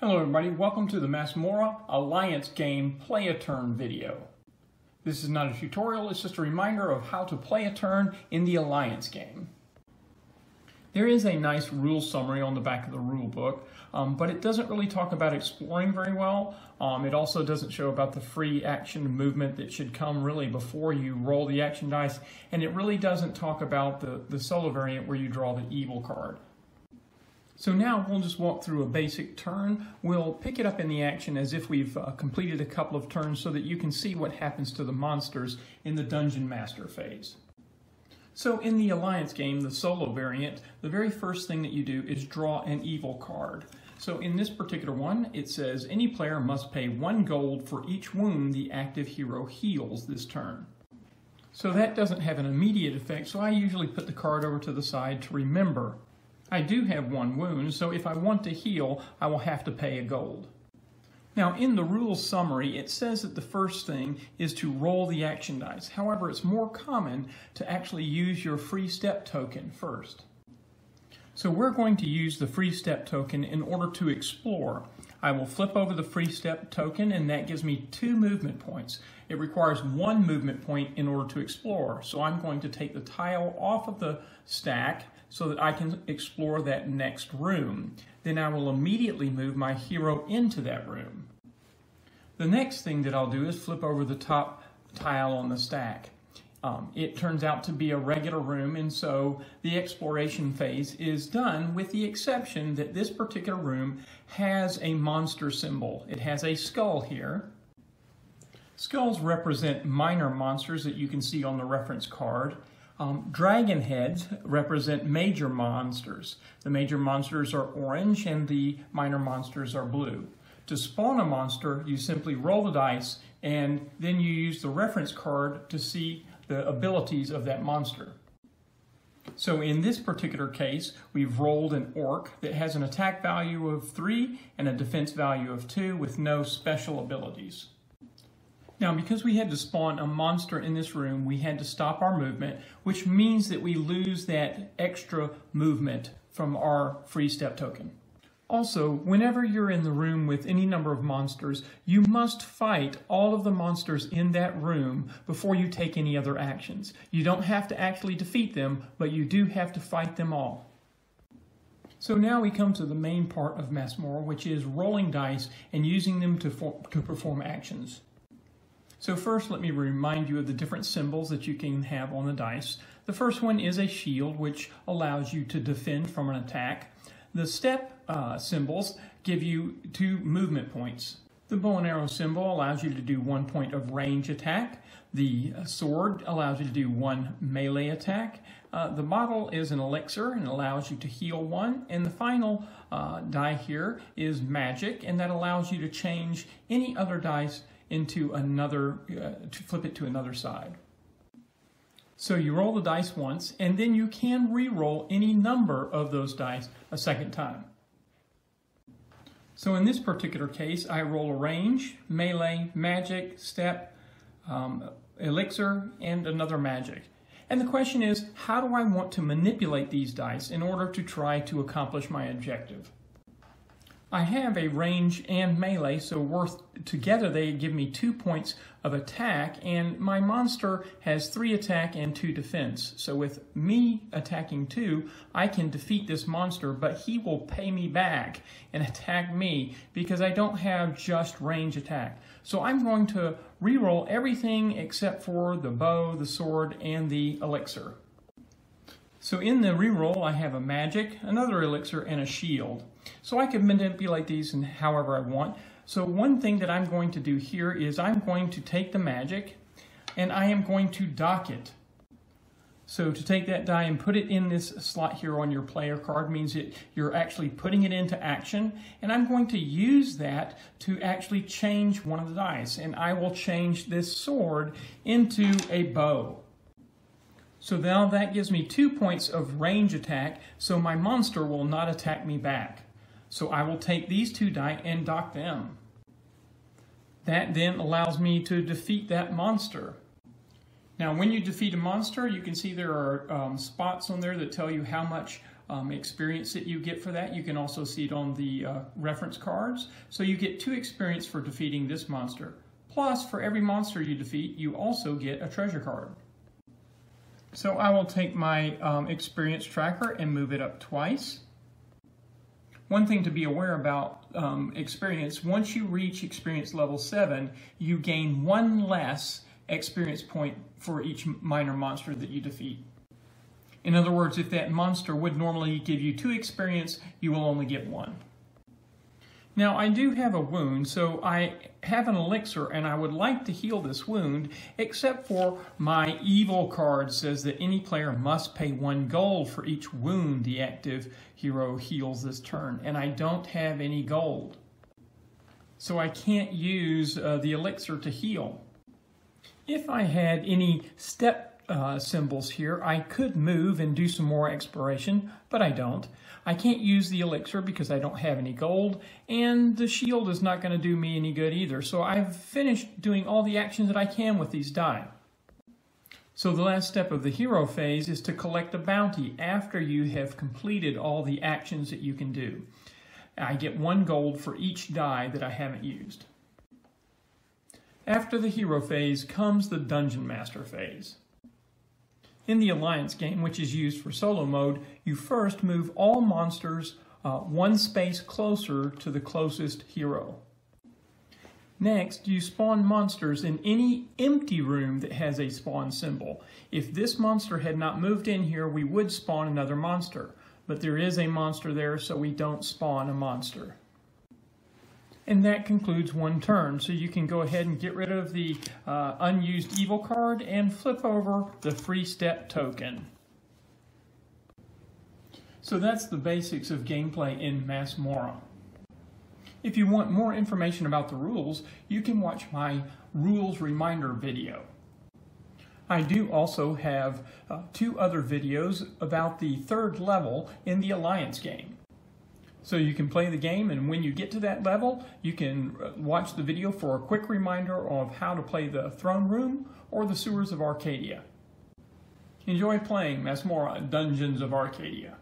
Hello everybody, welcome to the Masmorra Alliance game Play a Turn video. This is not a tutorial, it's just a reminder of how to play a turn in the Alliance game. There is a nice rule summary on the back of the rule book, but it doesn't really talk about exploring very well. It also doesn't show about the free action movement that should come really before you roll the action dice, and it really doesn't talk about the solo variant where you draw the evil card. So now we'll just walk through a basic turn. We'll pick it up in the action as if we've completed a couple of turns so that you can see what happens to the monsters in the Dungeon Master phase. So in the Alliance game, the solo variant, the very first thing that you do is draw an evil card. So in this particular one, it says any player must pay 1 gold for each wound the active hero heals this turn. So that doesn't have an immediate effect, so I usually put the card over to the side to remember. I do have 1 wound, so if I want to heal, I will have to pay a gold. Now, in the rules summary, it says that the first thing is to roll the action dice. However, it's more common to actually use your free step token first. So we're going to use the free step token in order to explore. I will flip over the free step token, and that gives me 2 movement points. It requires 1 movement point in order to explore. So I'm going to take the tile off of the stack so that I can explore that next room. Then I will immediately move my hero into that room. The next thing that I'll do is flip over the top tile on the stack. It turns out to be a regular room, and so the exploration phase is done, with the exception that this particular room has a monster symbol. It has a skull here. Skulls represent minor monsters that you can see on the reference card. Dragon heads represent major monsters. The major monsters are orange and the minor monsters are blue. To spawn a monster, you simply roll the dice and then you use the reference card to see the abilities of that monster. So in this particular case, we've rolled an orc that has an attack value of 3 and a defense value of 2 with no special abilities. Now, because we had to spawn a monster in this room, we had to stop our movement, which means that we lose that extra movement from our free step token. Also, whenever you're in the room with any number of monsters, you must fight all of the monsters in that room before you take any other actions. You don't have to actually defeat them, but you do have to fight them all. So now we come to the main part of Masmorra, which is rolling dice and using them to perform actions. So first, let me remind you of the different symbols that you can have on the dice. The first one is a shield, which allows you to defend from an attack. The step symbols give you 2 movement points. The bow and arrow symbol allows you to do 1 point of range attack. The sword allows you to do 1 melee attack. The bottle is an elixir and allows you to heal 1. And the final die here is magic, and that allows you to change any other dice into another, to flip it to another side. So you roll the dice once, and then you can re-roll any number of those dice a second time. So in this particular case, I roll a range, melee, magic, step, elixir, and another magic. And the question is, how do I want to manipulate these dice in order to try to accomplish my objective? I have a range and melee, so together they give me 2 points of attack, and my monster has 3 attack and 2 defense. So with me attacking 2, I can defeat this monster, but he will pay me back and attack me because I don't have just range attack. So I'm going to re-roll everything except for the bow, the sword, and the elixir. So in the reroll, I have a magic, another elixir, and a shield. So I can manipulate these in however I want. So one thing that I'm going to do here is I'm going to take the magic and I am going to dock it. So to take that die and put it in this slot here on your player card means that you're actually putting it into action. And I'm going to use that to actually change one of the dice. And I will change this sword into a bow. So now that gives me 2 points of range attack, so my monster will not attack me back. So I will take these 2 die and dock them. That then allows me to defeat that monster. Now when you defeat a monster, you can see there are spots on there that tell you how much experience that you get for that. You can also see it on the reference cards. So you get 2 experience for defeating this monster. Plus, for every monster you defeat, you also get a treasure card. So I will take my experience tracker and move it up twice. One thing to be aware about experience, once you reach experience level 7, you gain 1 less experience point for each minor monster that you defeat. In other words, if that monster would normally give you 2 experience, you will only get 1. Now, I do have a wound, so I have an elixir, and I would like to heal this wound, except for my evil card says that any player must pay 1 gold for each wound the active hero heals this turn, and I don't have any gold. So I can't use the elixir to heal. If I had any step symbols here, I could move and do some more exploration, but I don't. I can't use the elixir because I don't have any gold, and the shield is not going to do me any good either. So I've finished doing all the actions that I can with these die. So the last step of the hero phase is to collect a bounty after you have completed all the actions that you can do. I get 1 gold for each die that I haven't used. After the hero phase comes the Dungeon Master phase. In the Alliance game, which is used for solo mode, you first move all monsters 1 space closer to the closest hero. Next, you spawn monsters in any empty room that has a spawn symbol. If this monster had not moved in here, we would spawn another monster. But there is a monster there, so we don't spawn a monster. And that concludes 1 turn, so you can go ahead and get rid of the unused evil card and flip over the free step token. So that's the basics of gameplay in Masmorra. If you want more information about the rules, you can watch my rules reminder video. I do also have 2 other videos about the 3rd level in the Alliance game. So you can play the game, and when you get to that level, you can watch the video for a quick reminder of how to play the Throne Room or the Sewers of Arcadia. Enjoy playing Masmorra Dungeons of Arcadia.